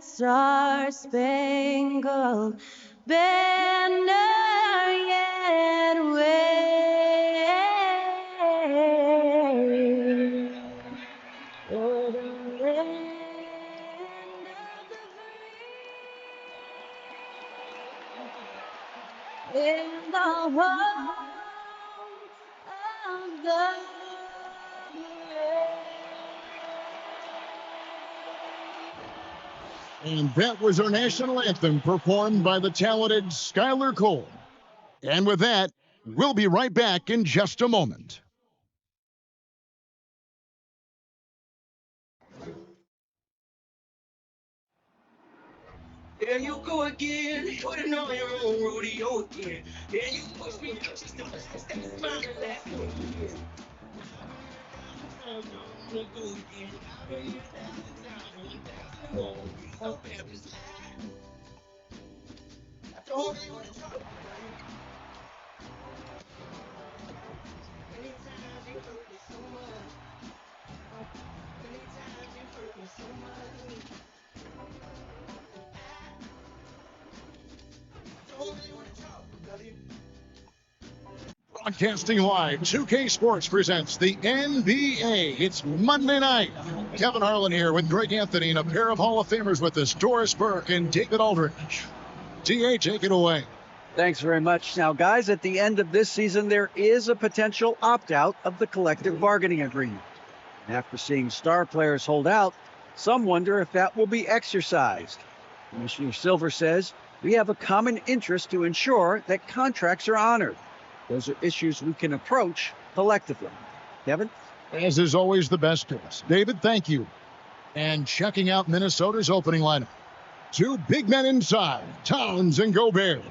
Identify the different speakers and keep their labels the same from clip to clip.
Speaker 1: that star-spangled banner yet wave o'er the land of the free in the home of the
Speaker 2: And that was our national anthem performed by the talented Skylar Cole. And with that, we'll be right back in just a moment.
Speaker 3: There you go again, putting on your own rodeo again. There you push me, just don't smile and laugh.
Speaker 2: Broadcasting live, 2K Sports presents the NBA. It's Monday night. Kevin Harlan here with Greg Anthony and a pair of Hall of Famers with us, Doris Burke and David Aldridge. TA, take it away.
Speaker 4: Thanks very much. Now, guys, at the end of this season, there is a potential opt-out of the collective bargaining agreement. And after seeing star players hold out, some wonder if that will be exercised. Commissioner Silver says we have a common interest to ensure that contracts are honored. Those are issues we can approach collectively. Kevin?
Speaker 2: As is always, the best to us. David, thank you. And checking out Minnesota's opening lineup. Two big men inside, Towns and Gobert.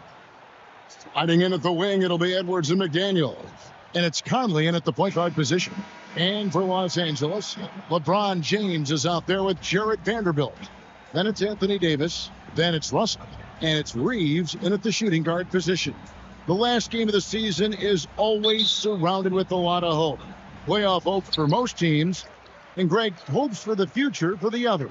Speaker 2: Sliding in at the wing, it'll be Edwards and McDaniel. And it's Conley in at the point guard position. And for Los Angeles, LeBron James is out there with Jarrett Vanderbilt. Then it's Anthony Davis. Then it's Russell. And it's Reeves in at the shooting guard position. The last game of the season is always surrounded with a lot of hope. Playoff hope for most teams, and Greg, hopes for the future for the others.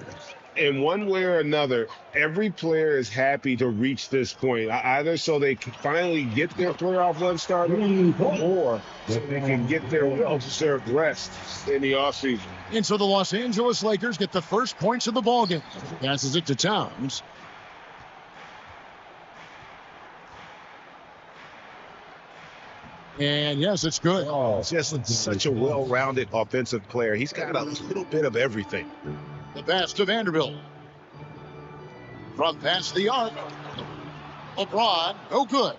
Speaker 5: In one way or another, every player is happy to reach this point, either so they can finally get their playoff run started, or so they can get their well-deserved rest in the offseason.
Speaker 2: And so the Los Angeles Lakers get the first points of the ballgame. Passes it to Towns. And yes, it's good.
Speaker 6: Oh, just such a well-rounded offensive player. He's got a little bit of everything.
Speaker 2: The pass to Vanderbilt. From past the arc. LeBron, no good.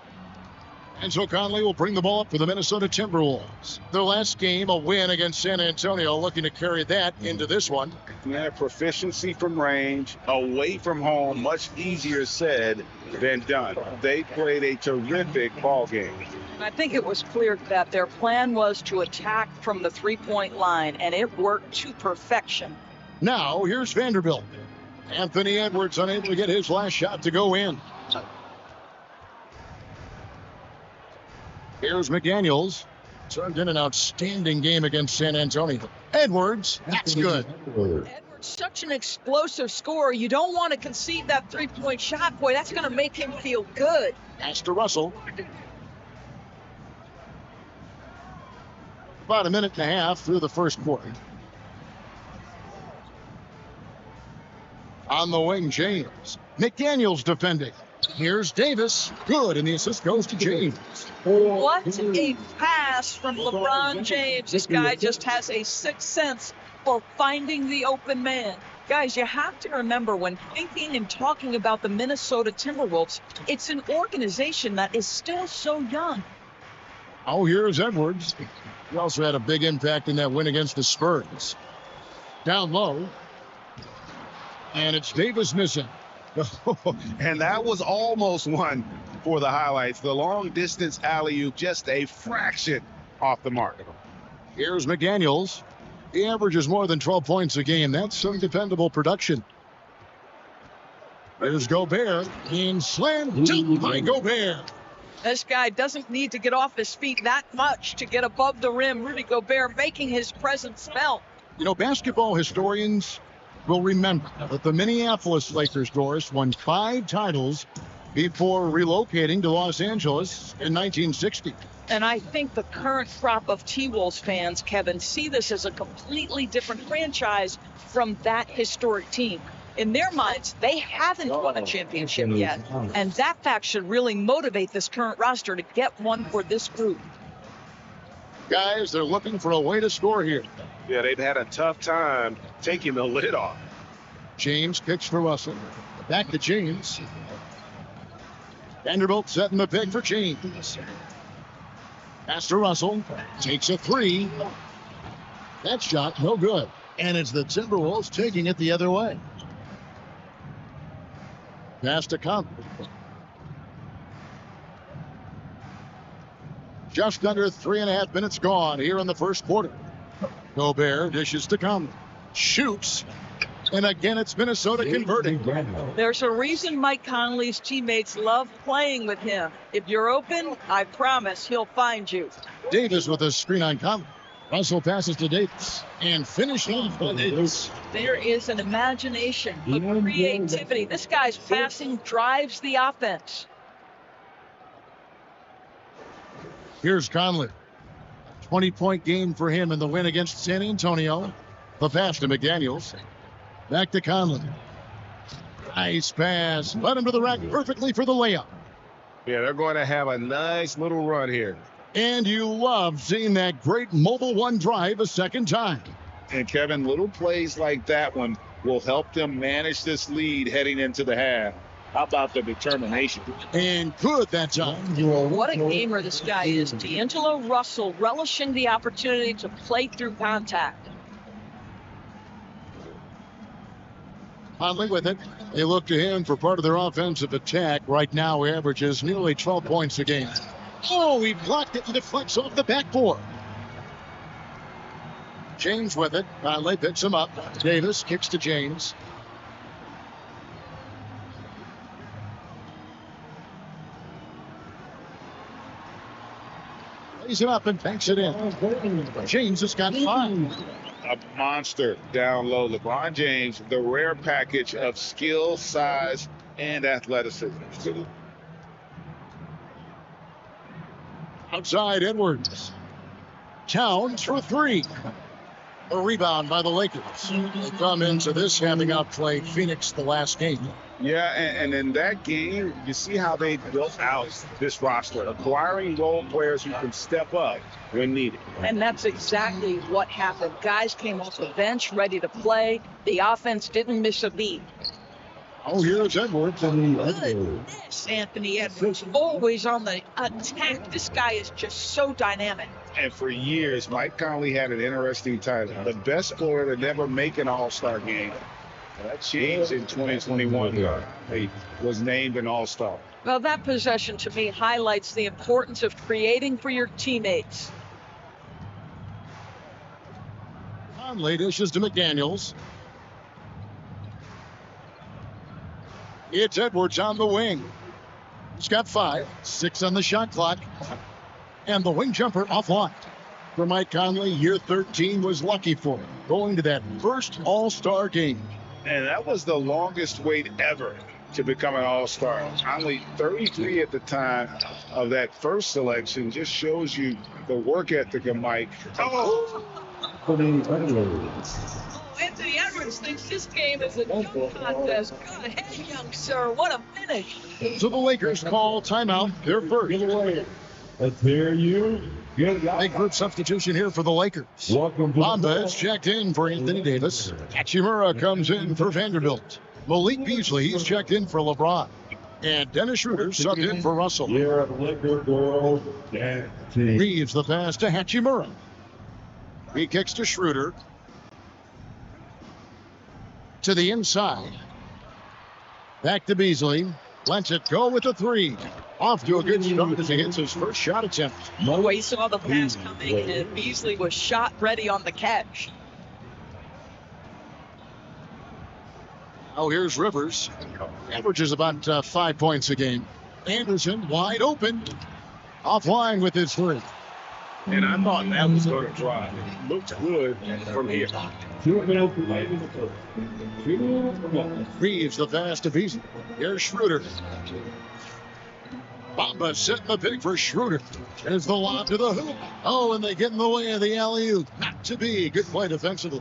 Speaker 2: And so Conley will bring the ball up for the Minnesota Timberwolves. Their last game, a win against San Antonio, looking to carry that into this one.
Speaker 6: Yeah, proficiency from range, away from home, much easier said than done. They played a terrific ball game.
Speaker 7: I think it was clear that their plan was to attack from the three-point line, and it worked to perfection.
Speaker 2: Now, here's Vanderbilt. Anthony Edwards unable to get his last shot to go in. Here's McDaniels. Turned in an outstanding game against San Antonio. Edwards, that's good.
Speaker 7: Edwards, such an explosive scorer. You don't want to concede that three-point shot. Boy, that's going to make him feel good.
Speaker 2: Pass to Russell. About a minute and a half through the first quarter. On the wing, James. McDaniels defending. Here's Davis. Good, and the assist goes to James.
Speaker 7: What a pass from LeBron James. This guy just has a sixth sense for finding the open man. Guys, you have to remember, when thinking and talking about the Minnesota Timberwolves, it's an organization that is still so young.
Speaker 2: Oh, here's Edwards. He also had a big impact in that win against the Spurs. Down low. And it's Davis missing.
Speaker 6: And that was almost one for the highlights. The long distance alley-oop, just a fraction off the mark.
Speaker 2: Here's McDaniels. He averages more than 12 points a game. That's some dependable production. There's Gobert. In slam dunk by Gobert.
Speaker 7: This guy doesn't need to get off his feet that much to get above the rim. Rudy Gobert making his presence felt.
Speaker 2: You know, basketball historians will remember that the Minneapolis Lakers, Doris, won 5 titles before relocating to Los Angeles in 1960.
Speaker 7: And I think the current crop of T-Wolves fans, Kevin, see this as a completely different franchise from that historic team. In their minds, they haven't won a championship yet. And that fact should really motivate this current roster to get one for this group.
Speaker 2: Guys, they're looking for a way to score here.
Speaker 6: Yeah, they've had a tough time taking the lid off.
Speaker 2: James kicks for Russell. Back to James. Vanderbilt setting the pick for James. Pass to Russell. Takes a 3. That shot, no good. And it's the Timberwolves taking it the other way. Pass to Conley. Just under 3.5 minutes gone here in the first quarter. Gobert dishes to Conley. Shoots. And again, it's Minnesota converting.
Speaker 7: There's a reason Mike Conley's teammates love playing with him. If you're open, I promise he'll find you.
Speaker 2: Davis with a screen on Conley. Russell passes to Davis. And finish off by Davis.
Speaker 7: There is an imagination, a creativity. This guy's passing drives the offense.
Speaker 2: Here's Conley. 20-point game for him in the win against San Antonio. The pass to McDaniels. Back to Conley. Nice pass. Led him to the rack perfectly for the layup.
Speaker 6: Yeah, they're going to have a nice little run here.
Speaker 2: And you love seeing that great mobile one drive a second time.
Speaker 6: And Kevin, little plays like that one will help them manage this lead heading into the half. How about the determination?
Speaker 2: And good that time.
Speaker 7: What a gamer this guy is. D'Angelo Russell relishing the opportunity to play through contact.
Speaker 2: Conley with it. They look to him for part of their offensive attack. Right now, he averages nearly 12 points a game. Oh, he blocked it and deflects off the backboard. James with it. Conley picks him up. Davis kicks to James. Lays it up and banks it in. James has got 5.
Speaker 6: A monster down low. LeBron James, the rare package of skill, size, and athleticism.
Speaker 2: Outside Edwards. Towns for 3. A rebound by the Lakers. They come into this having outplayed Phoenix the last game.
Speaker 6: Yeah, and in that game, you see how they built out this roster, acquiring role players who can step up when needed.
Speaker 7: And that's exactly what happened. Guys came off the bench ready to play. The offense didn't miss a beat.
Speaker 2: Oh, here's Edwards.
Speaker 7: Goodness, Anthony Edwards, always on the attack. This guy is just so dynamic.
Speaker 6: And for years, Mike Conley had an interesting title, the best player to never make an All-Star game. That changed in 2021. He was named an All-Star.
Speaker 7: Well, that possession to me highlights the importance of creating for your teammates.
Speaker 2: Conley dishes to McDaniels. It's Edwards on the wing. He's got 5, 6 on the shot clock. And the wing jumper offline. For Mike Conley, year 13 was lucky for him, going to that first All-Star game.
Speaker 6: And that was the longest wait ever to become an All-Star. Conley, 33 at the time of that first selection, just shows you the work ethic of Mike.
Speaker 7: Oh, Anthony Edwards thinks this game is a dunk contest. Go ahead, young sir. What a finish.
Speaker 2: So the Lakers call timeout, their first.
Speaker 8: Let's hear you.
Speaker 2: Big group substitution here for the Lakers. Bamba is checked in for Anthony Davis. Hachimura comes in for Vanderbilt. Malik Beasley is checked in for LeBron. And Dennis Schroeder subbed in for Russell. Reeves the pass to Hachimura. He kicks to Schroeder. To the inside. Back to Beasley. Lets it go with a 3. Off to a good start as he hits his first shot attempt.
Speaker 7: Oh, he saw the pass coming, and Beasley was shot ready on the catch.
Speaker 2: Oh, here's Rivers. Averages about 5 points a game. Anderson wide open. Offline with his 3.
Speaker 5: And I thought that was going to drive. It looked good from here.
Speaker 2: Reeves the pass to Beasley. Here's Schroeder. Bamba setting the pick for Schroeder. There's the lob to the hoop. Oh, and they get in the way of the alley-oop. Not to be. Good play defensively.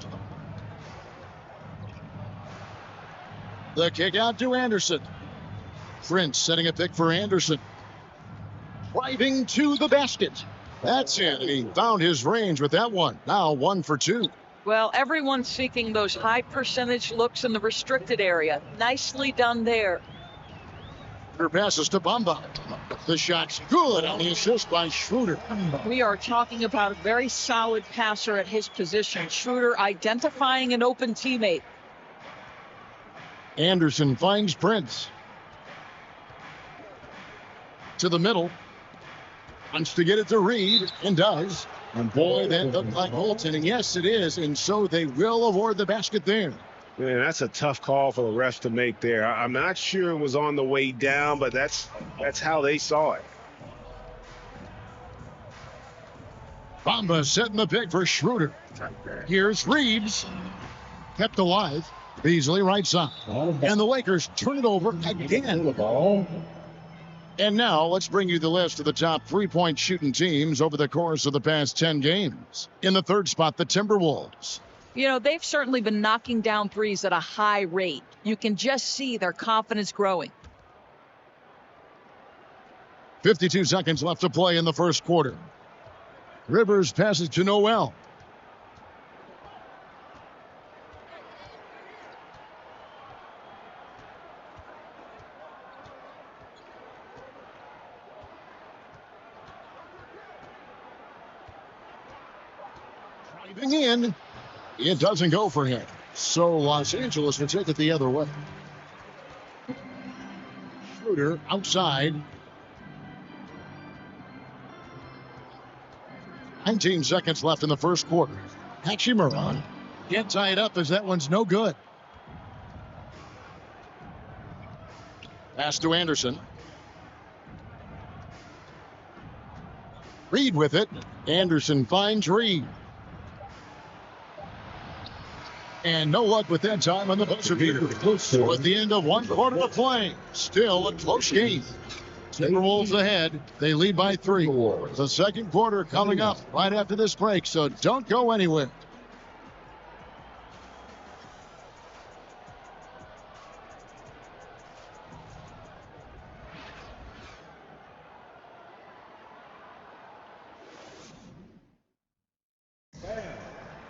Speaker 2: The kick out to Anderson. Prince setting a pick for Anderson. Driving to the basket. That's it. And he found his range with that one. Now 1 for 2.
Speaker 7: Well, everyone's seeking those high percentage looks in the restricted area. Nicely done there.
Speaker 2: Her passes to Bamba. The shot's good on the assist by Schroeder.
Speaker 7: We are talking about a very solid passer at his position. Schroeder identifying an open teammate.
Speaker 2: Anderson finds Prince. To the middle. Wants to get it to Reed, and does. And boy, that looked like goaltending. Yes, it is. And so they will award the basket there.
Speaker 5: Man, that's a tough call for the refs to make there. I'm not sure it was on the way down, but that's how they saw it.
Speaker 2: Bamba setting the pick for Schroeder. Here's Reeves. Kept alive. Beasley right side. And the Lakers turn it over again. And now let's bring you the list of the top three-point shooting teams over the course of the past 10 games. In the third spot, the Timberwolves.
Speaker 7: You know, they've certainly been knocking down threes at a high rate. You can just see their confidence growing.
Speaker 2: 52 seconds left to play in the first quarter. Rivers passes to Noel. Driving in. It doesn't go for him. So Los Angeles will take it the other way. Schroeder outside. 19 seconds left in the first quarter. Hachimura can't tie it up as that one's no good. Pass to Anderson. Reed with it. Anderson finds Reed. And no luck with that time on the buzzer beater. So at the end of one quarter of play, still a close game. Timberwolves ahead. They lead by 3. The second quarter coming up right after this break, so don't go anywhere.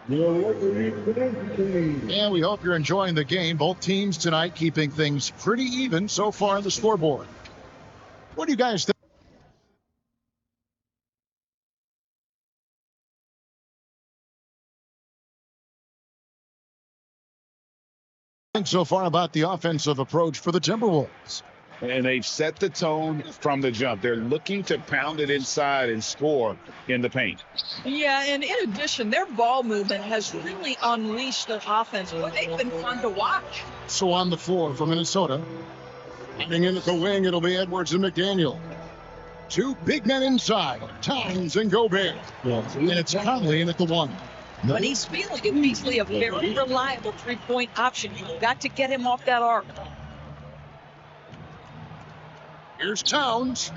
Speaker 2: And we hope you're enjoying the game. Both teams tonight keeping things pretty even so far on the scoreboard. What do you guys think so far about the offensive approach for the Timberwolves?
Speaker 6: And they've set the tone from the jump. They're looking to pound it inside and score in the paint.
Speaker 7: Yeah, and in addition, their ball movement has really unleashed their offense. Boy, they've been fun to watch.
Speaker 2: So on the floor for Minnesota. Heading in at the wing, it'll be Edwards and McDaniel. 2 big men inside, Towns and Gobert. And it's Conley in at the 1.
Speaker 7: But he's feeling it. Beasley, a very reliable three-point option. You've got to get him off that arc.
Speaker 2: Here's Towns.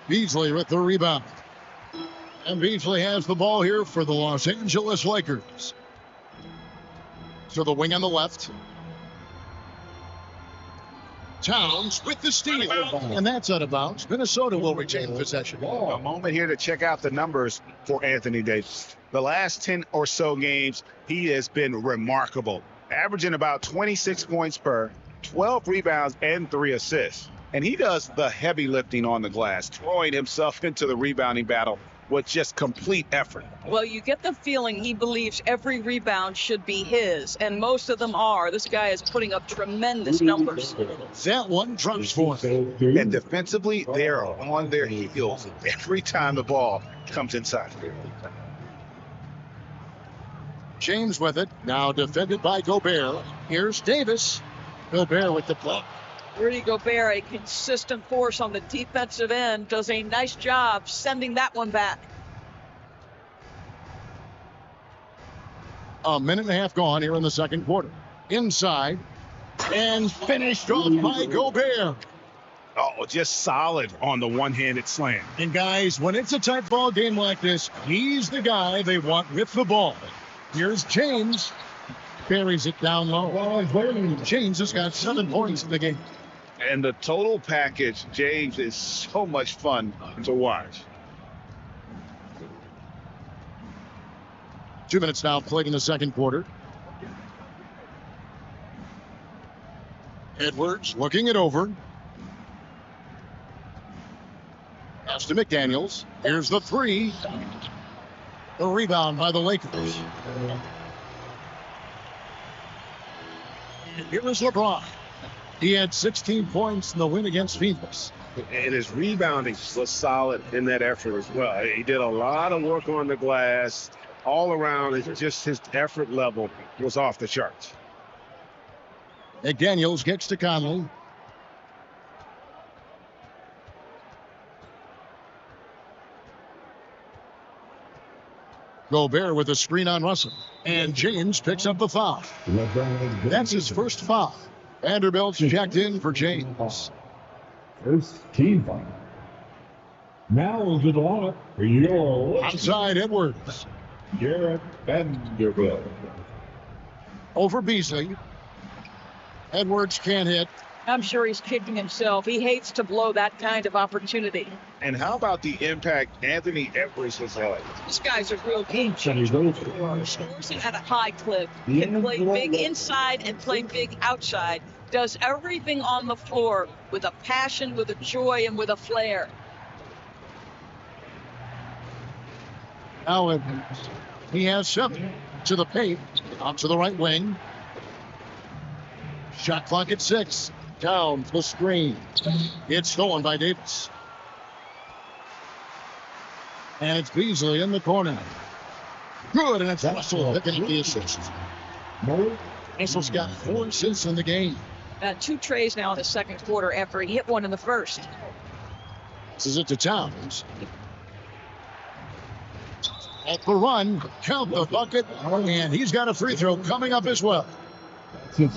Speaker 2: Beasley with the rebound. And Beasley has the ball here for the Los Angeles Lakers. So the wing on the left. Towns with the steal. And that's out of bounds. Minnesota will retain possession.
Speaker 6: A moment here to check out the numbers for Anthony Davis. The last 10 or so games, he has been remarkable. Averaging about 26 points per, 12 rebounds, and 3 assists. And he does the heavy lifting on the glass, throwing himself into the rebounding battle with just complete effort.
Speaker 7: Well, you get the feeling he believes every rebound should be his, and most of them are. This guy is putting up tremendous numbers.
Speaker 2: That one drops for him.
Speaker 6: And defensively, they are on their heels every time the ball comes inside.
Speaker 2: James with it. Now defended by Gobert. Here's Davis. Gobert with the block.
Speaker 7: Rudy Gobert, a consistent force on the defensive end, does a nice job sending that one back.
Speaker 2: A minute and a half gone here in the second quarter. Inside. And finished off by Gobert.
Speaker 6: Oh, just solid on the one-handed slam.
Speaker 2: And guys, when it's a tight ball game like this, he's the guy they want with the ball. Here's James. Carries it down low. James has got 7 points in the game.
Speaker 6: And the total package, James, is so much fun to watch.
Speaker 2: 2 minutes now played in the second quarter. Edwards looking it over. Pass to McDaniels. Here's the three. A rebound by the Lakers. And here is LeBron. He had 16 points in the win against Phoenix.
Speaker 5: And his rebounding was solid in that effort as well. He did a lot of work on the glass. All around, it's just his effort level was off the charts.
Speaker 2: McDaniels gets to Conley. Gobert with a screen on Russell. And James picks up the foul. That's his first foul. Vanderbilt's checked in for James.
Speaker 8: First team foul. Now is the line for your
Speaker 2: Outside Edwards.
Speaker 8: Garrett Vanderbilt.
Speaker 2: Over Beasley. Edwards can't hit.
Speaker 7: I'm sure he's kicking himself. He hates to blow that kind of opportunity.
Speaker 5: And how about the impact Anthony Edwards has had?
Speaker 7: This guy's a real game changer. Scores it at a high clip. Can play big inside and play big outside. Does everything on the floor with a passion, with a joy, and with a flair.
Speaker 2: Now Edwards. He has 7 to the paint. Out to the right wing. Shot clock at 6. Down the screen. It's stolen by Davis. And it's Beasley in the corner. Good, and it's Russell picking up the assist. Russell's got 4 assists in the game.
Speaker 7: 2 trays now in the second quarter after he hit one in the first.
Speaker 2: This is it to Towns. At the run, count the bucket, and he's got a free throw coming up as well.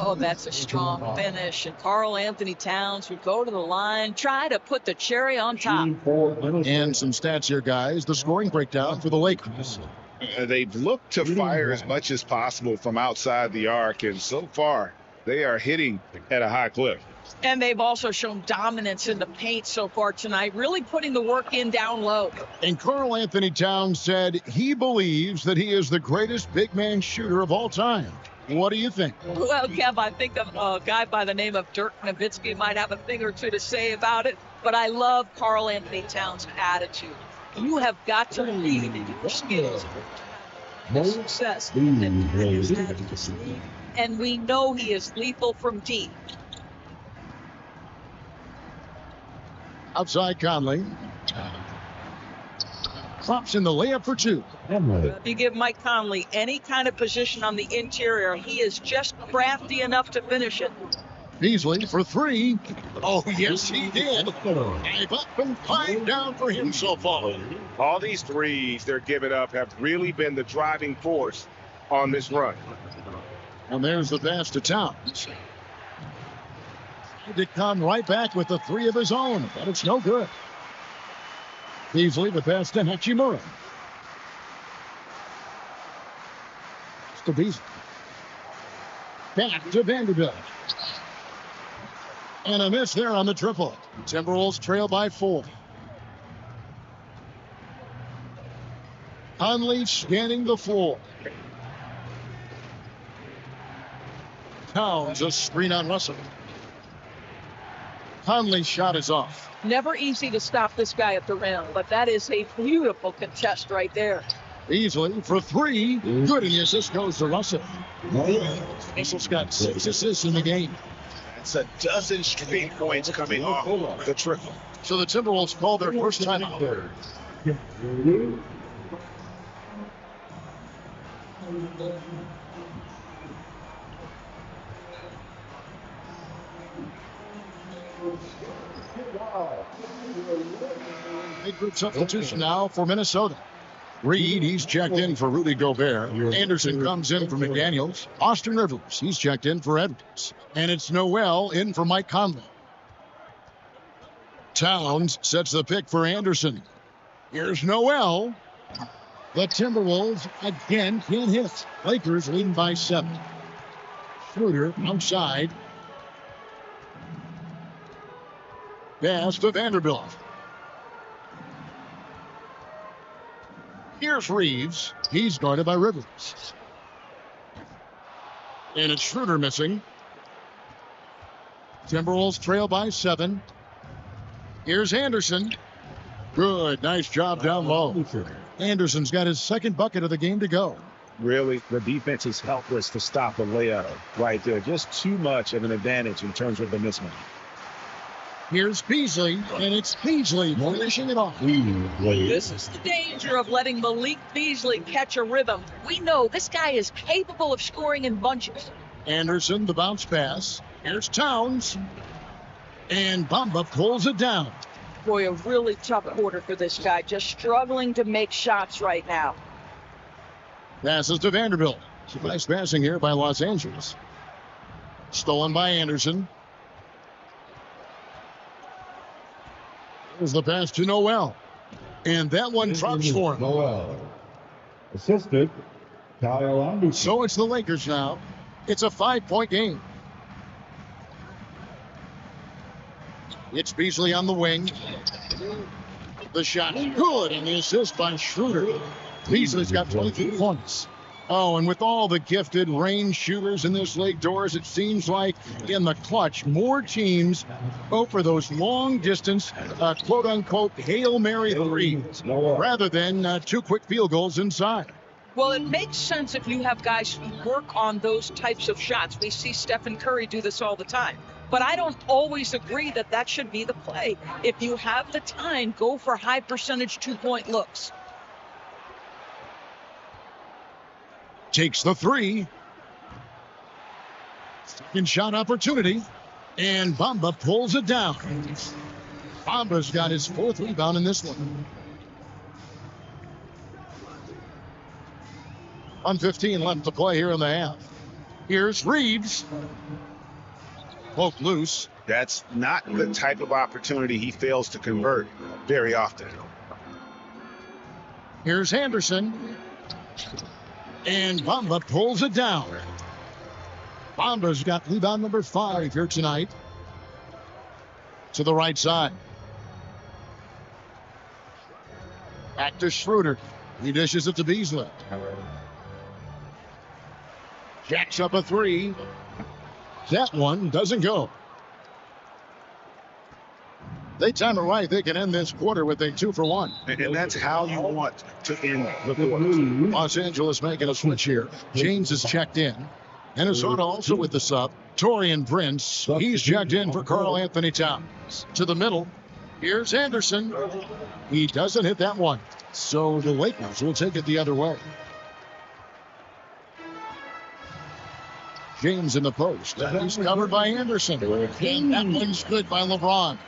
Speaker 7: Oh, that's a strong finish. And Karl Anthony Towns would go to the line, try to put the cherry on top.
Speaker 2: And some stats here, guys. The scoring breakdown for the Lakers.
Speaker 5: They've looked to fire as much as possible from outside the arc, and so far, they are hitting at a high clip.
Speaker 7: And they've also shown dominance in the paint so far tonight, really putting the work in down low.
Speaker 2: And Karl Anthony Towns said he believes that he is the greatest big man shooter of all time. What do you think?
Speaker 7: Well, Kev, I think a guy by the name of Dirk Nowitzki might have a thing or two to say about it, but I love Karl Anthony Towns' attitude. You have got to believe in your skills, success, and we know he is lethal from deep.
Speaker 2: Outside Conley. Drops in the layup for 2.
Speaker 7: If you give Mike Conley any kind of position on the interior, he is just crafty enough to finish it.
Speaker 2: Beasley for 3. Oh, yes, he did. 5 up and 5 down for him so far.
Speaker 5: All these threes they're giving up have really been the driving force on this run.
Speaker 2: And there's the pass to Towns. He did come right back with the 3 of his own, but it's no good. Beasley the pass to Hachimura. It's to Beasley. Back to Vanderbilt. And a miss there on the triple. Timberwolves trail by 4. Conley scanning the floor. Towns a screen on Russell. Conley's shot is off.
Speaker 7: Never easy to stop this guy at the rim, but that is a beautiful contest right there.
Speaker 2: Beasley for 3. Good, and the assist goes to Russell. Russell's got 6 assists in the game.
Speaker 6: That's a dozen straight points coming off the triple.
Speaker 2: So the Timberwolves called their first timeout. Big group substitution now for Minnesota. Reed, he's checked in for Rudy Gobert. Anderson comes in for McDaniels. Austin Rivers, he's checked in for Edwards. And it's Noel in for Mike Conley. Towns sets the pick for Anderson. Here's Noel. The Timberwolves again can't hit. Lakers leading by 7. Schroeder outside. Pass to Vanderbilt. Here's Reeves. He's guarded by Rivers. And it's Schroeder missing. Timberwolves trail by 7. Here's Anderson. Good. Nice job down low. Anderson's got his second bucket of the game to go.
Speaker 6: Really, the defense is helpless to stop a layup right there. Just too much of an advantage in terms of the mismatch.
Speaker 2: Here's Beasley, and it's Beasley finishing it off.
Speaker 7: This is the danger of letting Malik Beasley catch a rhythm. We know this guy is capable of scoring in bunches.
Speaker 2: Anderson, the bounce pass. Here's Towns. And Bamba pulls it down.
Speaker 7: Boy, a really tough quarter for this guy. Just struggling to make shots right now.
Speaker 2: Passes to Vanderbilt. Nice passing here by Los Angeles. Stolen by Anderson. Here's the pass to Noel. And that one drops for him.
Speaker 8: Noel. Assisted, Kyle Anderson.
Speaker 2: So it's the Lakers now. It's a 5-point game. It's Beasley on the wing. The shot good, and the assist by Schroeder. Beasley's got 22 points. Oh, and with all the gifted range shooters in this league, Doors, it seems like in the clutch, more teams go for those long-distance, quote-unquote, Hail Mary threes rather than 2 quick field goals inside.
Speaker 7: Well, it makes sense if you have guys who work on those types of shots. We see Stephen Curry do this all the time. But I don't always agree that that should be the play. If you have the time, go for high-percentage 2-point looks.
Speaker 2: Takes the 3. Second shot opportunity. And Bamba pulls it down. Bamba's got his 4th rebound in this one. 1:15 left to play here in the half. Here's Reeves. Poked loose.
Speaker 6: That's not the type of opportunity he fails to convert very often.
Speaker 2: Here's Anderson. And Bamba pulls it down. Bamba's got rebound number 5 here tonight. To the right side. Back to Schroeder. He dishes it to Beasley. Jacks up a 3. That one doesn't go. They time it right. They can end this quarter with a 2-for-1.
Speaker 6: And that's how you want to end the quarter.
Speaker 2: Los Angeles making a switch here. James is checked in. Minnesota also with the sub. Torian Prince. He's checked in for Karl Anthony Towns. To the middle. Here's Anderson. He doesn't hit that one. So the Lakers will take it the other way. James in the post. He's covered by Anderson. And that one's good by LeBron.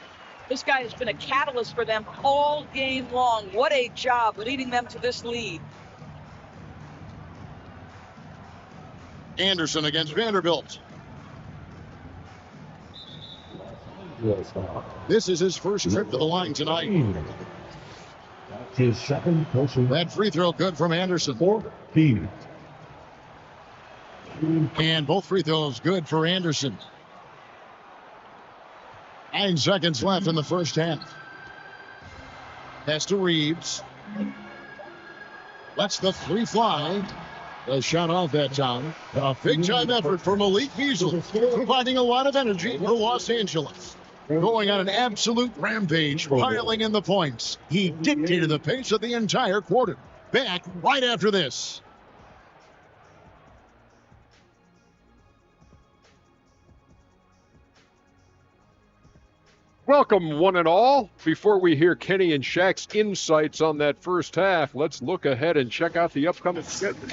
Speaker 7: This guy has been a catalyst for them all game long. What a job leading them to this lead.
Speaker 2: Anderson against Vanderbilt. This is his first trip to the line tonight.
Speaker 8: That's his second personal.
Speaker 2: That free throw good from Anderson.
Speaker 8: 14.
Speaker 2: And both free throws good for Anderson. 9 seconds left in the first half. Pass to Reeves. Lets the 3 fly. The shot off that time. A big-time effort for Malik Beasley, providing a lot of energy for Los Angeles. Going on an absolute rampage, piling in the points. He dictated the pace of the entire quarter. Back right after this.
Speaker 9: Welcome, one and all. Before we hear Kenny and Shaq's insights on that first half, let's look ahead and check out the upcoming schedule.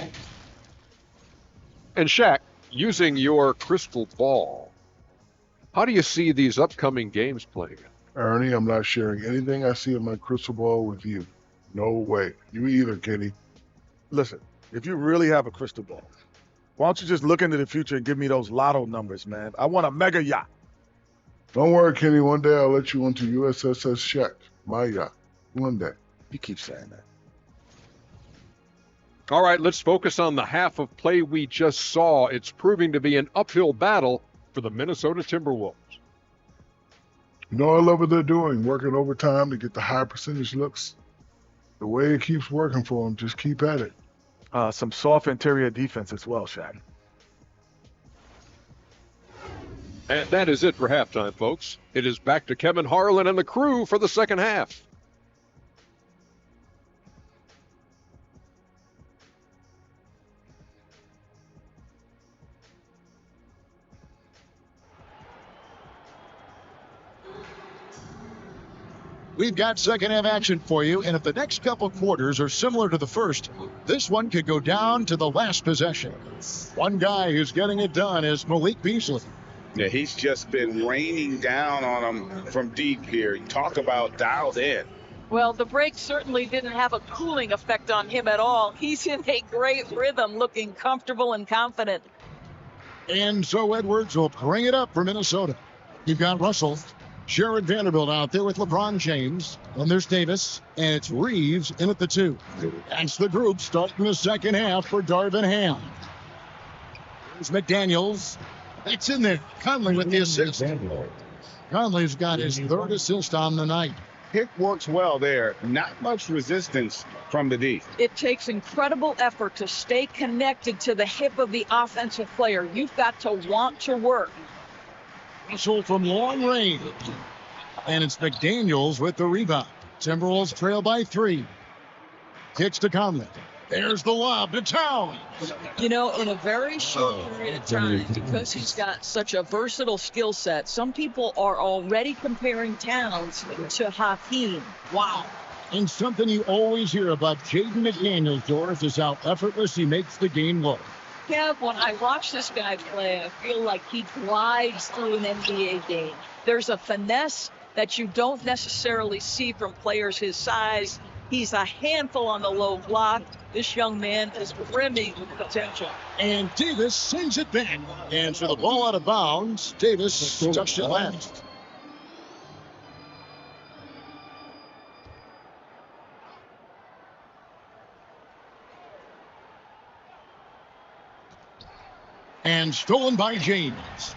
Speaker 9: And Shaq, using your crystal ball, how do you see these upcoming games playing?
Speaker 10: Ernie, I'm not sharing anything I see in my crystal ball with you. No way. You either, Kenny. Listen, if you really have a crystal ball, why don't you just look into the future and give me those lotto numbers, man? I want a mega yacht.
Speaker 8: Don't worry, Kenny. One day I'll let you onto USSS Shaq, my yacht. One day.
Speaker 10: You keep saying that.
Speaker 9: All right, let's focus on the half of play we just saw. It's proving to be an uphill battle for the Minnesota Timberwolves.
Speaker 8: You know, I love what they're doing, working overtime to get the high percentage looks. The way it keeps working for them, just keep at it.
Speaker 10: Some soft interior defense as well, Shaq.
Speaker 9: And that is it for halftime, folks. It is back to Kevin Harlan and the crew for the second half.
Speaker 2: We've got second half action for you, and if the next couple quarters are similar to the first, this one could go down to the last possession. One guy who's getting it done is Malik Beasley.
Speaker 6: Yeah, he's just been raining down on them from deep here. Talk about dialed in.
Speaker 7: Well, the break certainly didn't have a cooling effect on him at all. He's in a great rhythm, looking comfortable and confident.
Speaker 2: And so Edwards will bring it up for Minnesota. You've got Russell, Sherrod Vanderbilt out there with LeBron James. And there's Davis, and it's Reeves in at the 2. That's the group starting the second half for Darvin Ham. There's McDaniels. It's in there. Conley with the assist. Conley's got his third assist on the night.
Speaker 6: Pick works well there. Not much resistance from the D.
Speaker 7: It takes incredible effort to stay connected to the hip of the offensive player. You've got to want to work.
Speaker 2: Russell from long range. And it's McDaniels with the rebound. Timberwolves trail by 3. Kicks to Conley. There's the lob to Towns.
Speaker 7: You know, in a very short period of time, because he's got such a versatile skill set, some people are already comparing Towns to Hakeem. Wow.
Speaker 2: And something you always hear about Jaden McDaniels, Doris, is how effortless he makes the game look.
Speaker 7: Kev, when I watch this guy play, I feel like he glides through an NBA game. There's a finesse that you don't necessarily see from players his size. He's a handful on the low block. This young man is brimming with potential.
Speaker 2: And Davis sends it back. And so the ball out of bounds. Davis touched it last. And stolen by James.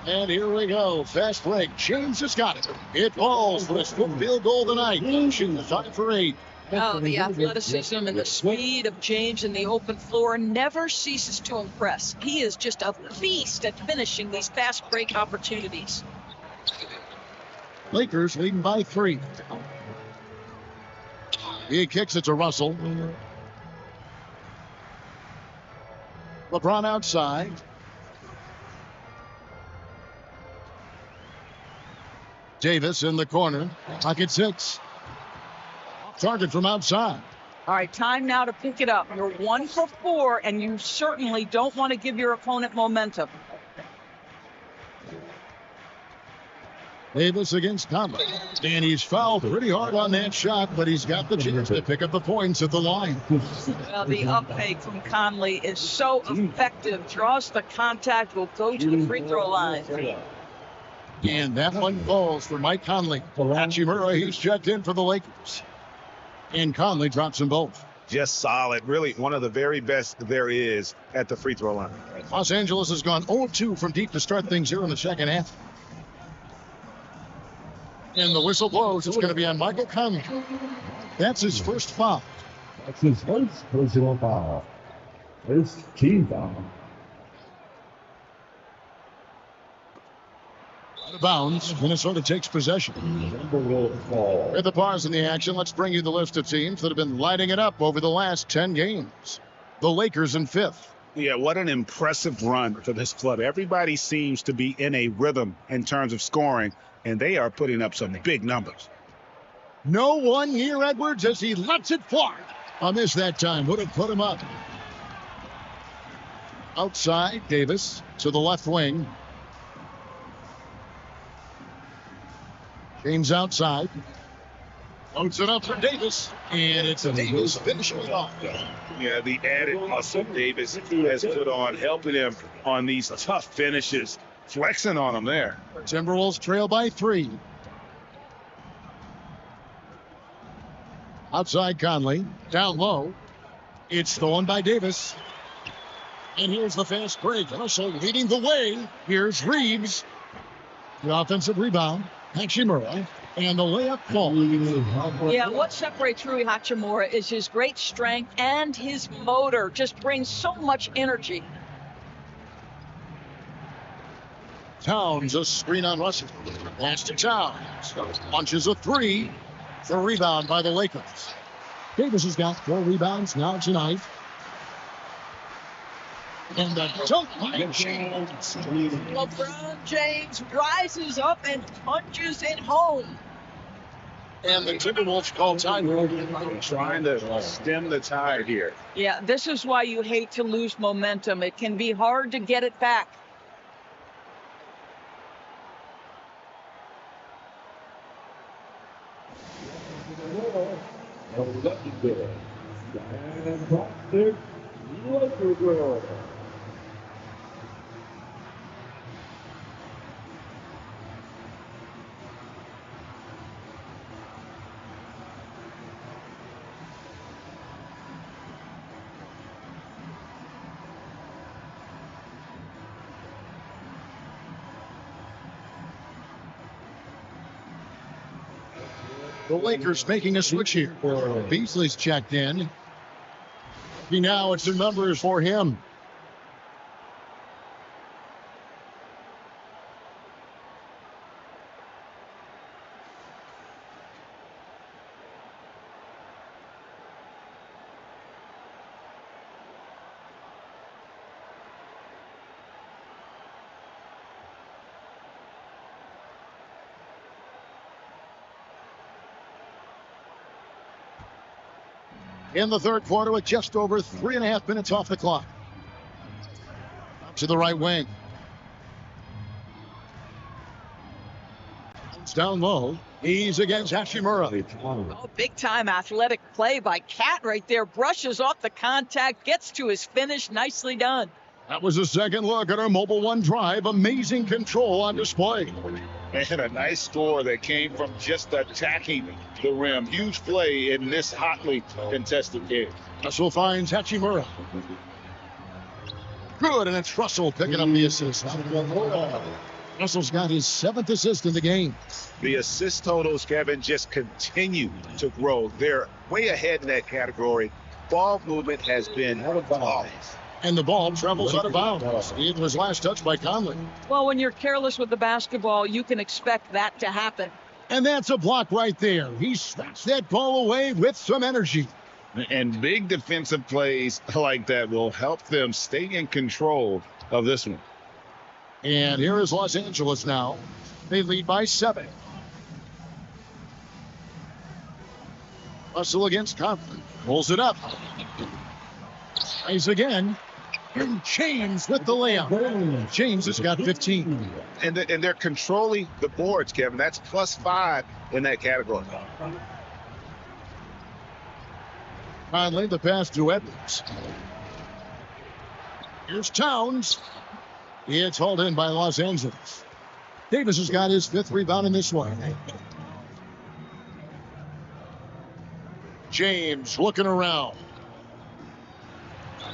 Speaker 2: And here we go. Fast break. James has got it. It falls for his fifth field goal tonight. Shooting the 5 for 8.
Speaker 7: Oh, the athleticism and the speed of James in the open floor never ceases to impress. He is just a beast at finishing these fast break opportunities.
Speaker 2: Lakers leading by 3. He kicks it to Russell. LeBron outside. Davis in the corner. Pocket 6. Target from outside.
Speaker 7: All right, time now to pick it up. You're 1 for 4, and you certainly don't want to give your opponent momentum.
Speaker 2: Davis against Conley. And he's fouled pretty hard on that shot, but he's got the chance to pick up the points at the line.
Speaker 7: Well, the up fake from Conley is so effective. Draws the contact, will go to the free throw line.
Speaker 2: And that one falls for Mike Conley. Hachimura, he's checked in for the Lakers. And Conley drops them both.
Speaker 6: Just solid. Really one of the very best there is at the free throw line.
Speaker 2: Los Angeles has gone 0-2 from deep to start things here in the second half. And the whistle blows. It's going to be on Michael Conley. That's his first foul.
Speaker 8: That's his first personal foul. First team foul.
Speaker 2: Out of bounds. Minnesota takes possession. With the pause in the action, let's bring you the list of teams that have been lighting it up over the last 10 games. The Lakers in 5th.
Speaker 6: Yeah, what an impressive run for this club. Everybody seems to be in a rhythm in terms of scoring, and they are putting up some big numbers.
Speaker 2: No one near Edwards as he lets it fly. I missed that time. Would have put him up. Outside, Davis to the left wing. James outside. Loads it up for Davis, and it's Davis finishing it off.
Speaker 6: Yeah, the added muscle Davis has put on, helping him on these tough finishes, flexing on him there.
Speaker 2: Timberwolves trail by 3. Outside Conley, down low. It's stolen by Davis. And here's the fast break. Also leading the way. Here's Reeves. The offensive rebound. Hachimura. And the layup falls.
Speaker 7: Yeah, what separates Rui Hachimura is his great strength and his motor. Just brings so much energy.
Speaker 2: Towns, a screen on Russell. Pass to Towns. Punches a 3. The rebound by the Lakers. Davis has got 4 rebounds now tonight. And the dunk by James.
Speaker 7: LeBron James rises up and punches it home.
Speaker 2: And the Timberwolves call time.
Speaker 6: Trying to stem the tide here.
Speaker 7: Yeah, this is why you hate to lose momentum. It can be hard to get it back.
Speaker 2: The Lakers making a switch here. Beasley's checked in. Now it's the numbers for him. In the third quarter with just over 3.5 minutes off the clock. To the right wing. It's down low. He's against Hachimura.
Speaker 7: Oh, big time athletic play by Cat right there. Brushes off the contact, gets to his finish. Nicely done.
Speaker 2: That was a second look at our Mobile One drive. Amazing control on display.
Speaker 6: And a nice score that came from just attacking the rim. Huge play in this hotly contested game.
Speaker 2: Russell finds Hachimura. Good, and it's Russell picking up the assist. Russell's got his 7th assist in the game.
Speaker 6: The assist totals, Kevin, just continue to grow. They're way ahead in that category. Ball movement has been flawless.
Speaker 2: And the ball travels out of bounds. It was last touched by Conley.
Speaker 7: Well, when you're careless with the basketball, you can expect that to happen.
Speaker 2: And that's a block right there. He snatched that ball away with some energy.
Speaker 6: And big defensive plays like that will help them stay in control of this one.
Speaker 2: And here is Los Angeles now. They lead by 7. Russell against Conley. Pulls it up. Tries again. And James with the layup. James has got 15.
Speaker 6: And they're controlling the boards, Kevin. That's +5 in that category.
Speaker 2: Conley, the pass to Edwards. Here's Towns. It's hauled in by Los Angeles. Davis has got his 5th rebound in this one. James looking around.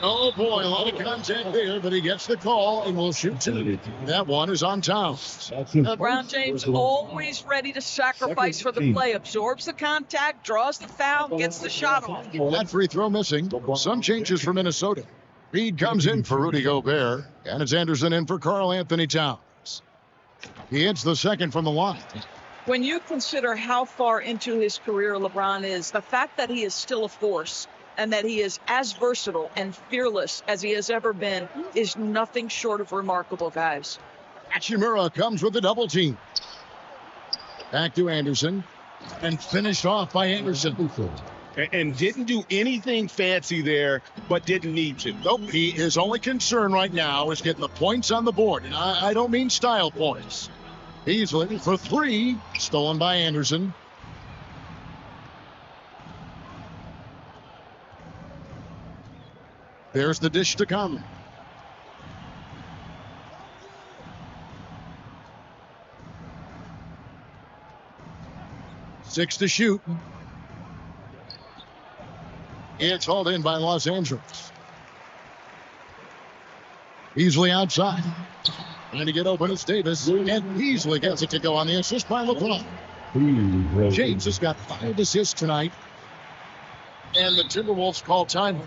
Speaker 2: Oh boy, a lot of contact there, but he gets the call and will shoot 2. That one is on Towns.
Speaker 7: LeBron James always ready to sacrifice for the play. Absorbs the contact, draws the foul, gets the shot off.
Speaker 2: That free throw missing. Some changes for Minnesota. Reed comes in for Rudy Gobert, and it's Anderson in for Karl Anthony Towns. He hits the second from the line.
Speaker 7: When you consider how far into his career LeBron is, the fact that he is still a force and that he is as versatile and fearless as he has ever been is nothing short of remarkable, guys.
Speaker 2: Hachimura comes with a double team. Back to Anderson, and finished off by Anderson.
Speaker 6: And didn't do anything fancy there, but didn't need to.
Speaker 2: Nope, his only concern right now is getting the points on the board. And I don't mean style points. Beasley for 3, stolen by Anderson. There's the dish to come. Six to shoot. It's hauled in by Los Angeles. Beasley outside. Trying to get open, it's Davis. And Beasley gets it to go on the assist by LeBron. James has got 5 assists tonight. And the Timberwolves call time.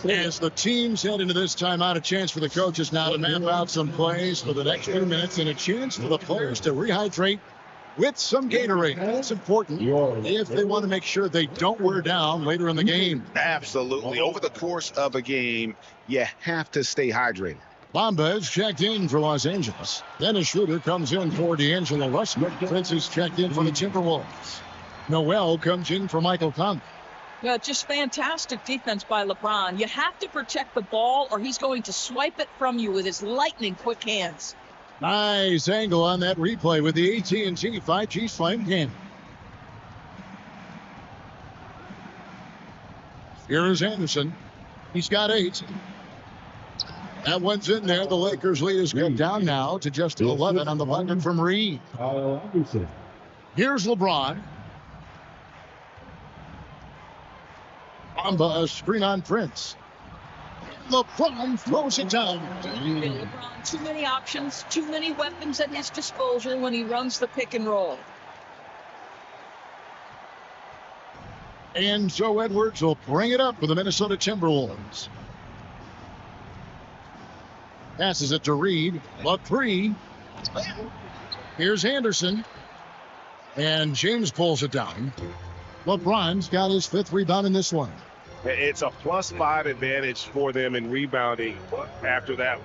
Speaker 2: As the teams head into this timeout, a chance for the coaches now to map out some plays for the next few minutes and a chance for the players to rehydrate with some Gatorade. That's important if they want to make sure they don't wear down later in the game.
Speaker 6: Absolutely. Over the course of a game, you have to stay hydrated.
Speaker 2: Bamba is checked in for Los Angeles. Dennis Schroeder comes in for D'Angelo Russell. Prince is checked in for the Timberwolves. Noel comes in for Michael Conley.
Speaker 7: Yeah, just fantastic defense by LeBron. You have to protect the ball or he's going to swipe it from you with his lightning quick hands.
Speaker 2: Nice angle on that replay with the AT&T 5G Slam game. Here's Anderson. He's got 8. That one's in there. The Lakers lead is cut down now to just 11 on the bucket from Reed. Here's LeBron. Bamba, a screen on Prince. LeBron throws it down.
Speaker 7: LeBron, too many options, too many weapons at his disposal when he runs the pick and roll.
Speaker 2: And Joe Edwards will bring it up for the Minnesota Timberwolves. Passes it to Reed. But 3. Here's Anderson. And James pulls it down. LeBron's got his 5th rebound in this one.
Speaker 5: It's a +5 advantage for them in rebounding after that.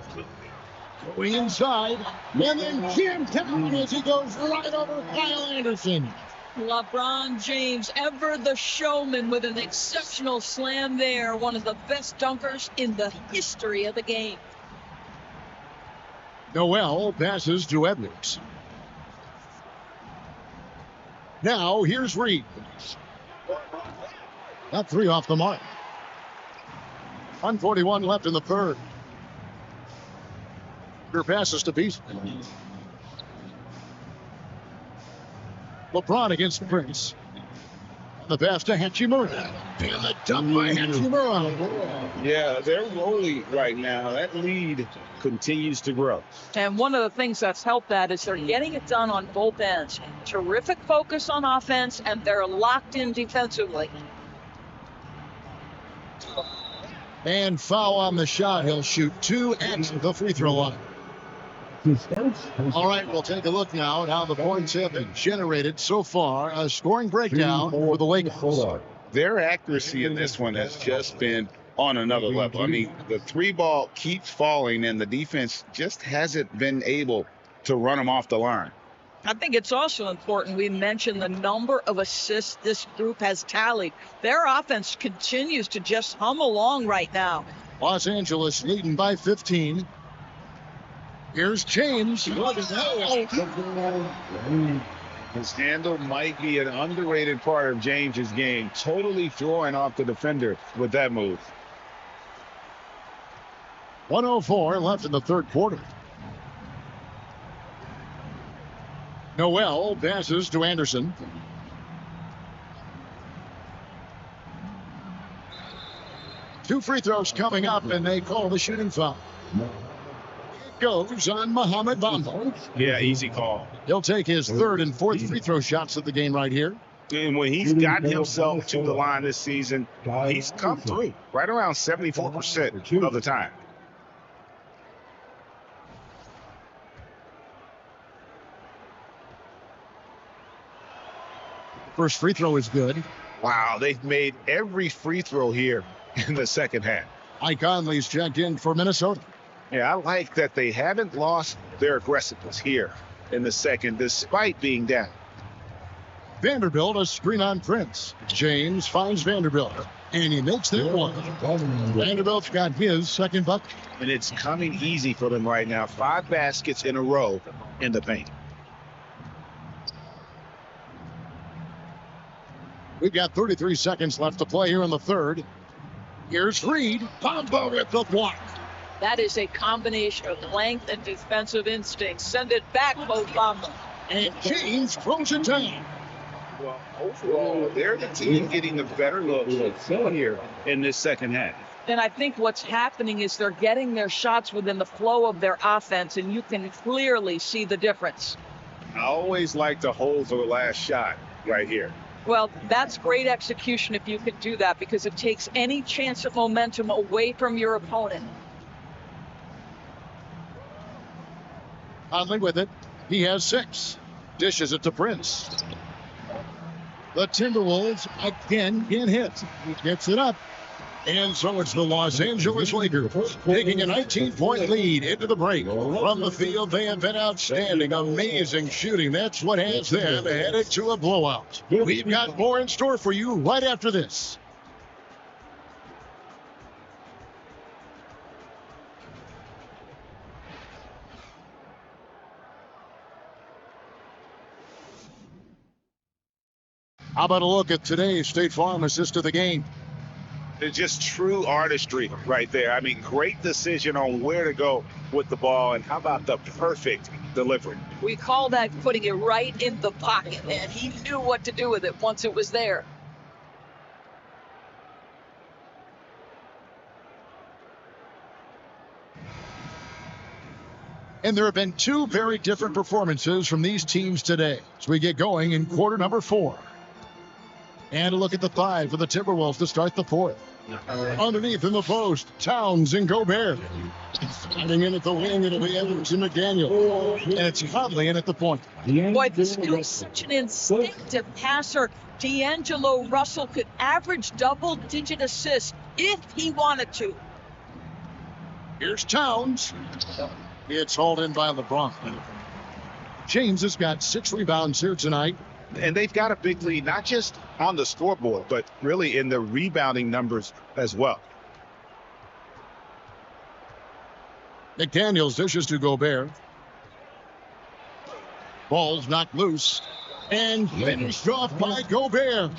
Speaker 2: Going inside, and then Jim down as he goes right over Kyle Anderson.
Speaker 7: LeBron James, ever the showman with an exceptional slam there. One of the best dunkers in the history of the game.
Speaker 2: Noel passes to Edwards. Now here's Reed. Got 3 off the mark. 1:41 left in the third. Your passes to Beasley. LeBron against Prince. The pass to Hachimura. And the dunk by Hachimura.
Speaker 6: Yeah, they're rolling right now. That lead continues to grow.
Speaker 7: And one of the things that's helped that is they're getting it done on both ends. Terrific focus on offense, and they're locked in defensively.
Speaker 2: And foul on the shot. He'll shoot 2 at the free throw line. All right, we'll take a look now at how the points have been generated so far. A scoring breakdown for the Lakers.
Speaker 6: Their accuracy in this one has just been on another level. I mean, the 3 ball keeps falling, and the defense just hasn't been able to run them off the line.
Speaker 7: I think it's also important we mention the number of assists this group has tallied. Their offense continues to just hum along right now.
Speaker 2: Los Angeles leading by 15. Here's James.
Speaker 6: His handle might be an underrated part of James's game. Totally throwing off the defender with that move.
Speaker 2: 1:04 left in the third quarter. Noel passes to Anderson. Two free throws coming up, and they call the shooting foul. It goes on Mohamed Bamba.
Speaker 5: Yeah, easy call.
Speaker 2: He'll take his 3rd and 4th free throw shots of the game right here.
Speaker 5: And when he's gotten himself to the line this season, he's come through right around 74% of the time.
Speaker 2: First free throw is good.
Speaker 6: Wow, they've made every free throw here in the second half.
Speaker 2: Mike Conley's checked in for Minnesota.
Speaker 6: Yeah, I like that they haven't lost their aggressiveness here in the second, despite being down.
Speaker 2: Vanderbilt, a screen on Prince. James finds Vanderbilt, and he makes that one. Vanderbilt's got his second bucket.
Speaker 6: And it's coming easy for them right now. 5 baskets in a row in the paint.
Speaker 2: We've got 33 seconds left to play here in the third. Here's Reed. Pompa with the block.
Speaker 7: That is a combination of length and defensive instinct. Send it back, Mo Bamba.
Speaker 2: And James throws it down.
Speaker 6: Well, overall, they're the team getting the better looks here in this second half.
Speaker 7: And I think what's happening is they're getting their shots within the flow of their offense, and you can clearly see the difference.
Speaker 6: I always like to hold for the last shot right here.
Speaker 7: Well, that's great execution if you can do that, because it takes any chance of momentum away from your opponent.
Speaker 2: Conley with it. He has 6. Dishes it to Prince. The Timberwolves again get hit. He gets it up. And so it's the Los Angeles Lakers taking a 19-point lead into the break. From the field, they have been outstanding. Amazing shooting. That's what has them headed to a blowout. We've got more in store for you right after this. How about a look at today's State Farm assist of the game?
Speaker 6: It's just true artistry right there. I mean, great decision on where to go with the ball, and how about the perfect delivery?
Speaker 7: We call that putting it right in the pocket, and he knew what to do with it once it was there.
Speaker 2: And there have been 2 very different performances from these teams today as we get going in quarter number 4. And a look at the 5 for the Timberwolves to start the 4th. Underneath in the post, Towns and Gobert. Standing in at the wing, it'll be Edwards and McDaniel. And it's Conley in at the point.
Speaker 7: Boy, this guy's such an instinctive passer. D'Angelo Russell could average double-digit assists if he wanted to.
Speaker 2: Here's Towns. It's hauled in by LeBron. James has got 6 rebounds here tonight.
Speaker 6: And they've got a big lead, not just on the scoreboard, but really in the rebounding numbers as well.
Speaker 2: McDaniels dishes to Gobert. Ball's knocked loose. And finished off by Gobert.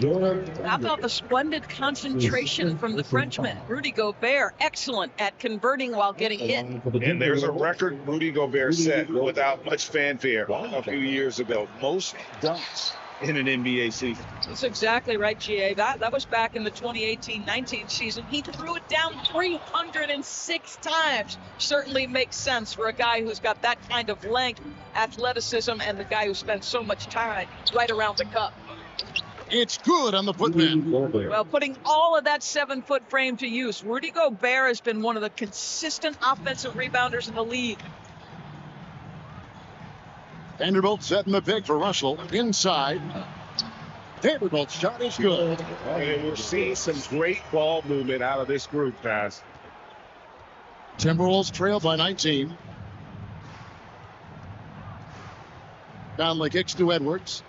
Speaker 7: How about the splendid concentration from the Frenchman? Rudy Gobert, excellent at converting while getting hit.
Speaker 6: And there's a record Rudy Gobert set without much fanfare a few years ago. Most dunks in an NBA season.
Speaker 7: That's exactly right, GA. That was back in the 2018-19 season. He threw it down 306 times. Certainly makes sense for a guy who's got that kind of length, athleticism, and the guy who spends so much time right around the cup.
Speaker 2: It's good on the putman.
Speaker 7: Well, putting all of that 7-foot frame to use, Rudy Gobert has been one of the consistent offensive rebounders in the league.
Speaker 2: Vanderbilt setting the pick for Russell inside. Vanderbilt's shot is good.
Speaker 6: And we're seeing some great ball movement out of this group, guys.
Speaker 2: Timberwolves trail by 19. Conley kicks to Edwards.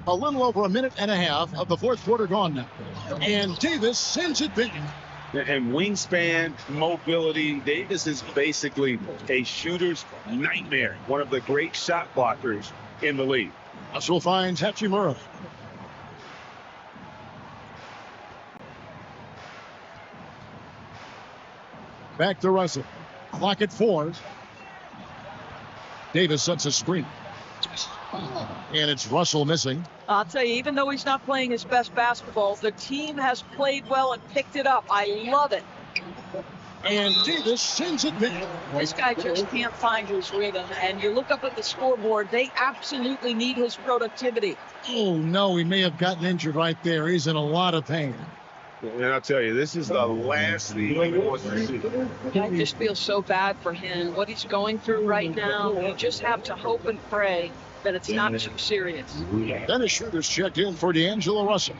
Speaker 2: A little over a minute and a half of the 4th quarter gone now. And Davis sends it big.
Speaker 6: And wingspan, mobility. Davis is basically a shooter's nightmare. One of the great shot blockers in the league.
Speaker 2: Russell finds Hachimura. Back to Russell. Clock at 4. Davis sets a screen. And it's Russell missing.
Speaker 7: I'll tell you, even though he's not playing his best basketball, the team has played well and picked it up. I love it.
Speaker 2: And Davis sends it back.
Speaker 7: This guy just can't find his rhythm. And you look up at the scoreboard, they absolutely need his productivity.
Speaker 2: Oh, no, he may have gotten injured right there. He's in a lot of pain.
Speaker 6: And I'll tell you, this is the last thing he wants to see.
Speaker 7: I just feel so bad for him. What he's going through right now, you just have to hope and pray that it's not too serious.
Speaker 2: Dennis Schroeder's checked in for D'Angelo Russell.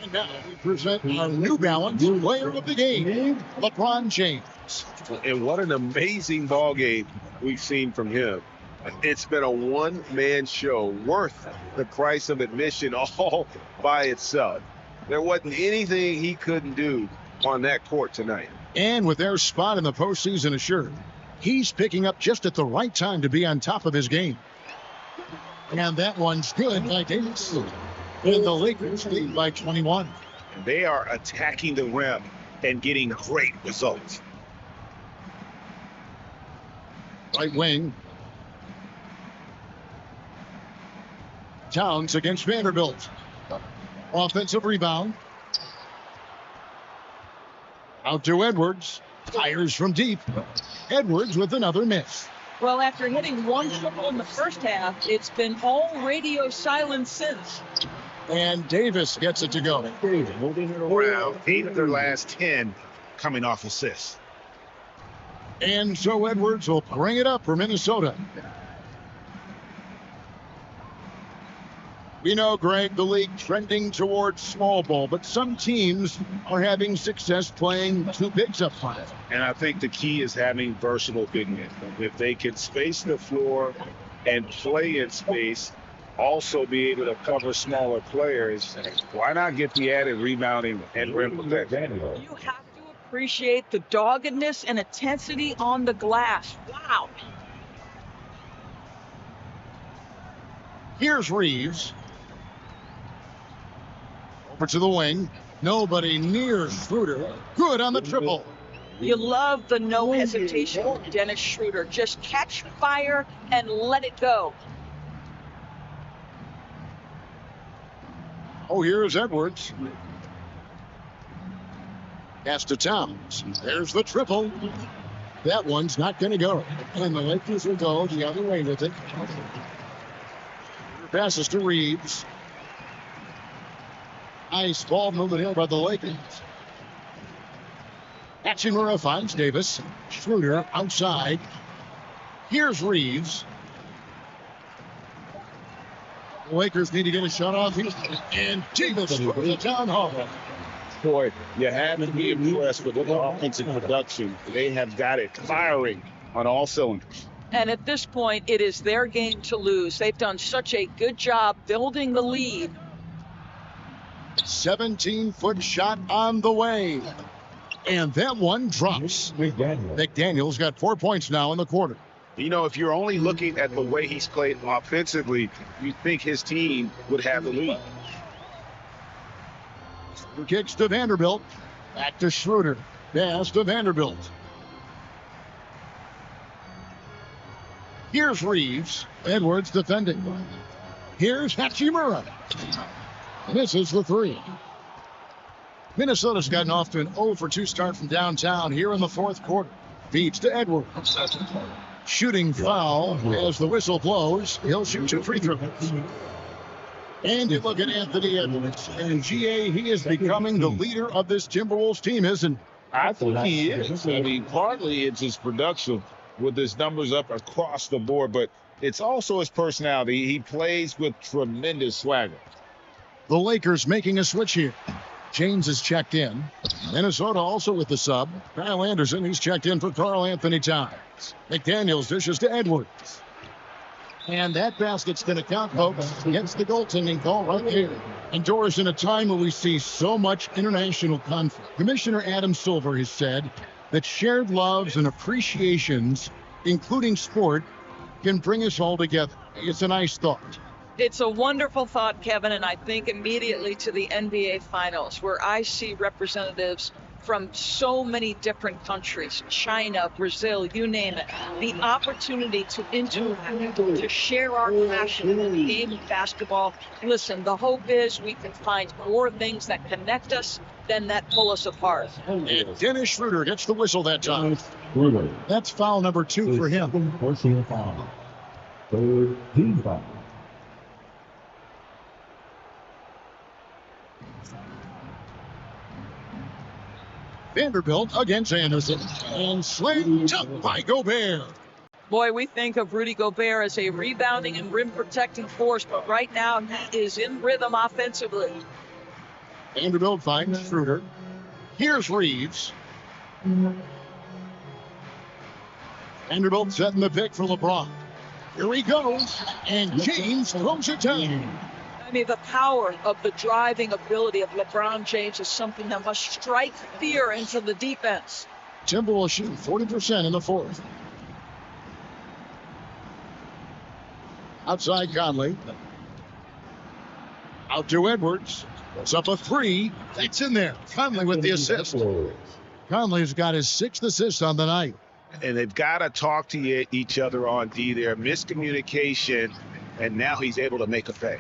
Speaker 2: And now we present our New Balance player of the game, LeBron James.
Speaker 5: And what an amazing ball game we've seen from him. It's been a one-man show worth the price of admission all by itself. There wasn't anything he couldn't do on that court tonight.
Speaker 2: And with their spot in the postseason assured, he's picking up just at the right time to be on top of his game. And that one's good by Davis. And the Lakers lead by 21.
Speaker 6: They are attacking the rim and getting great results.
Speaker 2: Right wing. Towns against Vanderbilt. Offensive rebound. Out to Edwards. Fires from deep. Edwards with another miss.
Speaker 7: Well, after hitting one triple in the first half, it's been all radio silence since.
Speaker 2: And Davis gets it to go.
Speaker 6: Brown, 8 of their last 10 coming off assists.
Speaker 2: And so Edwards will bring it up for Minnesota. We know, Greg, the league trending towards small ball, but some teams are having success playing two bigs up front.
Speaker 6: And I think the key is having versatile big men. If they can space the floor and play in space, also be able to cover smaller players, why not get the added rebounding and rim protection?
Speaker 7: You have to appreciate the doggedness and intensity on the glass. Wow.
Speaker 2: Here's Reeves. Over to the wing. Nobody near Schroeder. Good on the triple.
Speaker 7: You love the no hesitation from Dennis Schroeder. Just catch fire and let it go.
Speaker 2: Oh, here's Edwards. Pass to Towns. There's the triple. That one's not going to go. And the Lakers will go the other way with it. Passes to Reeves. Nice ball movement here by the Lakers. Hachimura finds Davis. Schroeder outside. Here's Reeves. The Lakers need to get a shot off here. And Davis from the town hall.
Speaker 6: Boy, you have to be impressed with the offensive production. They have got it firing on all cylinders.
Speaker 7: And at this point, it is their game to lose. They've done such a good job building the lead.
Speaker 2: 17-foot shot on the way. And that one drops. McDaniel's got 4 points now in the quarter.
Speaker 6: You know, if you're only looking at the way he's played offensively, you think his team would have the lead.
Speaker 2: Kicks to Vanderbilt. Back to Schroeder. Pass to Vanderbilt. Here's Reeves. Edwards defending. Here's Hachimura. Misses the three. Minnesota's gotten off to an 0-for-2 start from downtown here in the fourth quarter. Feeds to Edwards. Shooting foul as the whistle blows. He'll shoot 2 free throws. And you look at Anthony Edwards. And GA, he is becoming the leader of this Timberwolves team, isn't he?
Speaker 5: I think he is. I mean, partly it's his production with his numbers up across the board, but it's also his personality. He plays with tremendous swagger.
Speaker 2: The Lakers making a switch here. James is checked in. Minnesota also with the sub. Kyle Anderson, he's checked in for Karl Anthony Towns. McDaniels dishes to Edwards. And that basket's going to count, folks. Gets the goaltending call right here. And Doris, in a time where we see so much international conflict, Commissioner Adam Silver has said that shared loves and appreciations, including sport, can bring us all together. It's a nice thought.
Speaker 7: It's a wonderful thought, Kevin, and I think immediately to the NBA Finals, where I see representatives from so many different countries, China, Brazil, you name it, the opportunity to interact, to share our passion in the game of basketball. Listen, the hope is we can find more things that connect us than that pull us apart.
Speaker 2: And Dennis Schroeder gets the whistle that time. That's foul number 2 for him.
Speaker 11: Personal foul. Third team foul.
Speaker 2: Vanderbilt against Anderson. And slammed up by Gobert.
Speaker 7: Boy, we think of Rudy Gobert as a rebounding and rim protecting force, but right now he is in rhythm offensively.
Speaker 2: Vanderbilt finds Schroeder. Here's Reeves. Vanderbilt setting the pick for LeBron. Here he goes. And James throws it down.
Speaker 7: I mean, the power of the driving ability of LeBron James is something that must strike fear into the defense.
Speaker 2: Timberwolves shoot 40% in the fourth. Outside Conley. Out to Edwards. It's up a three. That's in there. Conley with the assist. Conley's got his 6th assist on the night.
Speaker 6: And they've got to talk to each other on D there. Miscommunication, and now he's able to make a pay.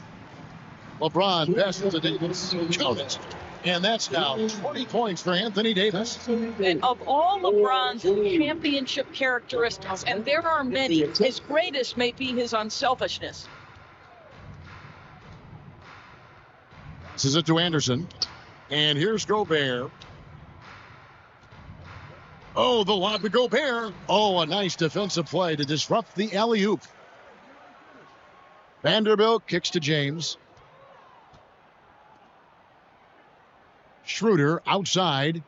Speaker 2: LeBron passes to Davis. Jones. And that's now 20 points for Anthony Davis.
Speaker 7: And of all LeBron's championship characteristics, and there are many, his greatest may be his unselfishness.
Speaker 2: This is it to Anderson. And here's Gobert. Oh, the lob to Gobert. Oh, a nice defensive play to disrupt the alley-oop. Vanderbilt kicks to James. Schroeder outside.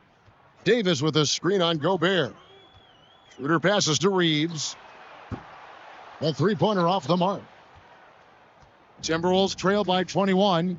Speaker 2: Davis with a screen on Gobert. Schroeder passes to Reeves. A three-pointer off the mark. Timberwolves trail by 21.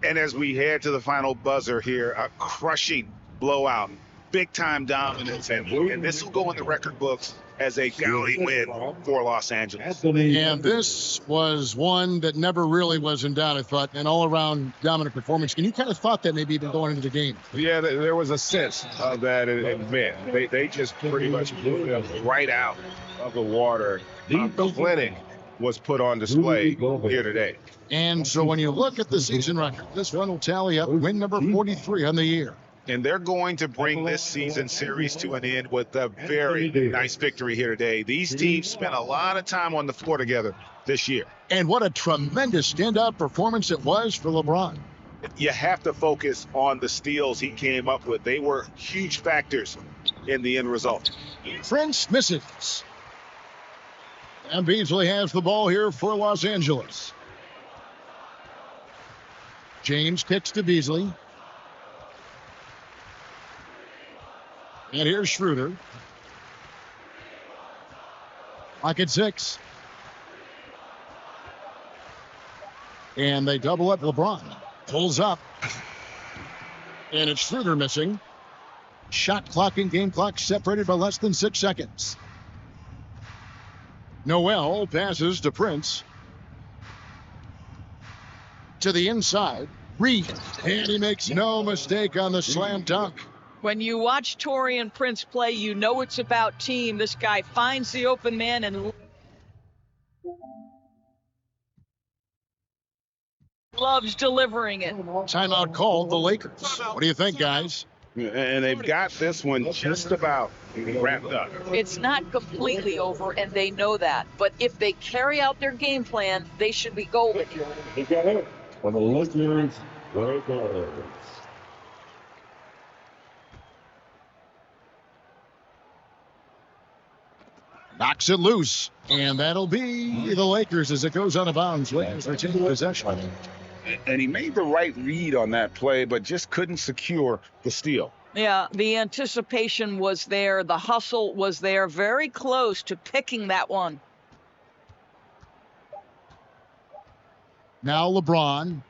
Speaker 6: And as we head to the final buzzer here, a crushing blowout, big-time dominance, and this will go in the record books as a gaudy win for Los Angeles.
Speaker 2: And this was one that never really was in doubt, I thought, an all-around dominant performance. And you kind of thought that maybe even going into the game.
Speaker 5: Yeah, there was a sense of that in men. They just pretty much blew them right out of the water. The clinic was put on display here today.
Speaker 2: And so when you look at the season record, this one will tally up win number 43 on the year.
Speaker 6: And they're going to bring this season series to an end with a very nice victory here today. These teams spent a lot of time on the floor together this year.
Speaker 2: And what a tremendous standout performance it was for LeBron.
Speaker 6: You have to focus on the steals he came up with. They were huge factors in the end result.
Speaker 2: Prince misses. And Beasley has the ball here for Los Angeles. James kicks to Beasley. And here's Schroeder. Lock at 6. And they double up LeBron. Pulls up. And it's Schroeder missing. Shot clock and game clock separated by less than 6 seconds. Noel passes to Prince. To the inside. Reed. And he makes no mistake on the slam dunk.
Speaker 7: When you watch Taurean Prince play, you know it's about team. This guy finds the open man and loves delivering it.
Speaker 2: Timeout called the Lakers. What do you think, guys?
Speaker 5: And they've got this one just about wrapped up.
Speaker 7: It's not completely over, and they know that. But if they carry out their game plan, they should be golden.
Speaker 11: For the LAKERS.
Speaker 2: Knocks it loose. And that'll be the Lakers as it goes out of bounds. Lakers are taking possession.
Speaker 6: And he made the right read on that play, but just couldn't secure the steal.
Speaker 7: Yeah, the anticipation was there. The hustle was there. Very close to picking that one.
Speaker 2: Now LeBron.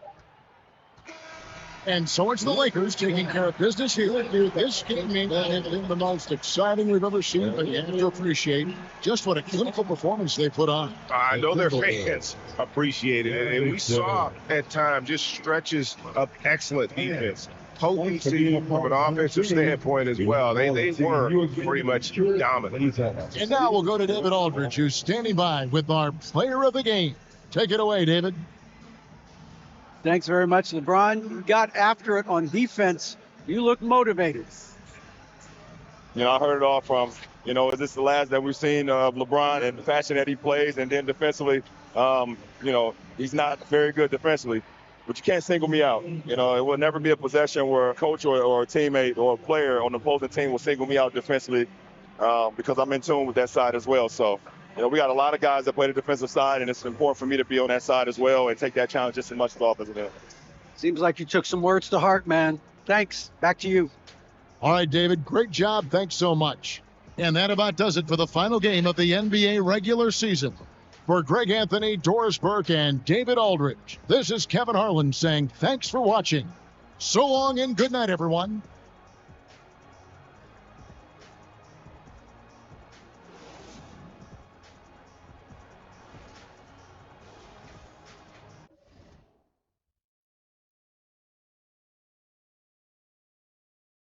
Speaker 2: And so it's the Lakers taking care of business here. This game may not have been the most exciting we've ever seen, but you have to appreciate just what a clinical performance they put on.
Speaker 5: I know their fans appreciate it. And we saw at times just stretches of excellent defense. Potency from an offensive standpoint as well. They were pretty much dominant.
Speaker 2: And now we'll go to David Aldridge, who's standing by with our player of the game. Take it away, David.
Speaker 4: Thanks very much, LeBron. You got after it on defense. You look motivated.
Speaker 12: You know, I heard it all from, is this the last that we've seen of LeBron and the fashion that he plays? And then defensively, he's not very good defensively, but you can't single me out. It will never be a possession where a coach or a teammate or a player on the opposing team will single me out defensively because I'm in tune with that side as well. So, we got a lot of guys that play the defensive side, and it's important for me to be on that side as well and take that challenge just as much as offensive end.
Speaker 4: Seems like you took some words to heart, man. Thanks. Back to you.
Speaker 2: All right, David, great job. Thanks so much. And that about does it for the final game of the NBA regular season. For Greg Anthony, Doris Burke, and David Aldridge, this is Kevin Harlan saying thanks for watching. So long and good night, everyone.